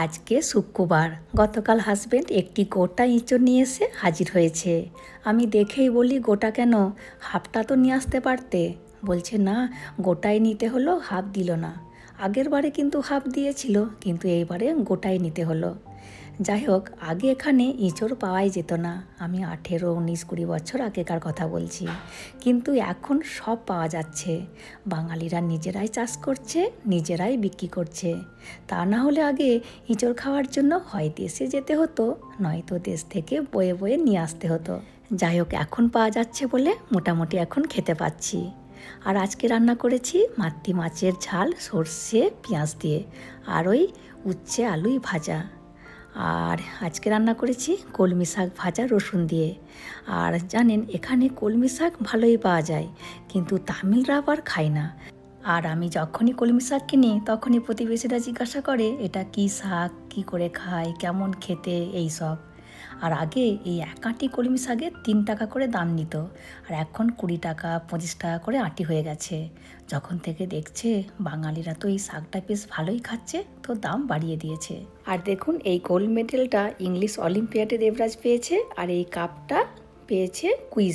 আজকে শুক্রবার। গতকাল হাজবেন্ড একটি গোটা ইঁচড় নিয়ে এসে হাজির হয়েছে। আমি দেখেই বলি, গোটা কেন, হাফটা তো নিয়ে আসতে পারতে। বলছে না, গোটাই নিতে হলো, হাফ দিল না। আগের বারে কিন্তু হাফ দিয়েছিল, কিন্তু এইবারে গোটাই নিতে হলো। যাই হোক, আগে এখানে ইঁচড় পাওয়াই যেত না। আমি 18, 19, 20 বছর আগেকার কথা বলছি। কিন্তু এখন সব পাওয়া যাচ্ছে। বাঙালিরা নিজেরাই চাষ করছে, নিজেরাই বিক্রি করছে। তা না হলে আগে ইঁচড় খাওয়ার জন্য হয় দেশে যেতে হতো, নয়তো দেশ থেকে বয়ে বয়ে নিয়ে আসতে হতো। যাই হোক, এখন পাওয়া যাচ্ছে বলে মোটামুটি এখন খেতে পাচ্ছি। আর আজকে রান্না করেছি মাতৃ মাছের ঝাল সর্ষে পেঁয়াজ দিয়ে, আর ওই উচ্ছে আলুই ভাজা। আর আজকে রান্না করেছি কলমি শাক ভাজা রসুন দিয়ে। আর জানেন, এখানে কলমি শাক ভালোই পাওয়া যায়, কিন্তু তামিলরা আবার খায় না। আর আমি যখনই কলমি শাক কিনি তখনই প্রতিবেশীরা জিজ্ঞাসা করে, এটা কি শাক, কি করে খায়, কেমন খেতে, এই সব। আর আগে এই এক আঁটি কলমি শাকে 3 টাকা করে দাম নিত, আর এখন 20 টাকা 25 টাকা করে আঁটি হয়ে গেছে। যখন থেকে দেখছে বাঙালিরা তো এই শাকটা বেশ ভালোই খাচ্ছে, তো দাম বাড়িয়ে দিয়েছে। আর দেখুন, এই গোল্ড মেডেলটা ইংলিশ অলিম্পিয়াডে দেবরাজ পেয়েছে, আর এই কাপটা পেয়েছে কুইজ।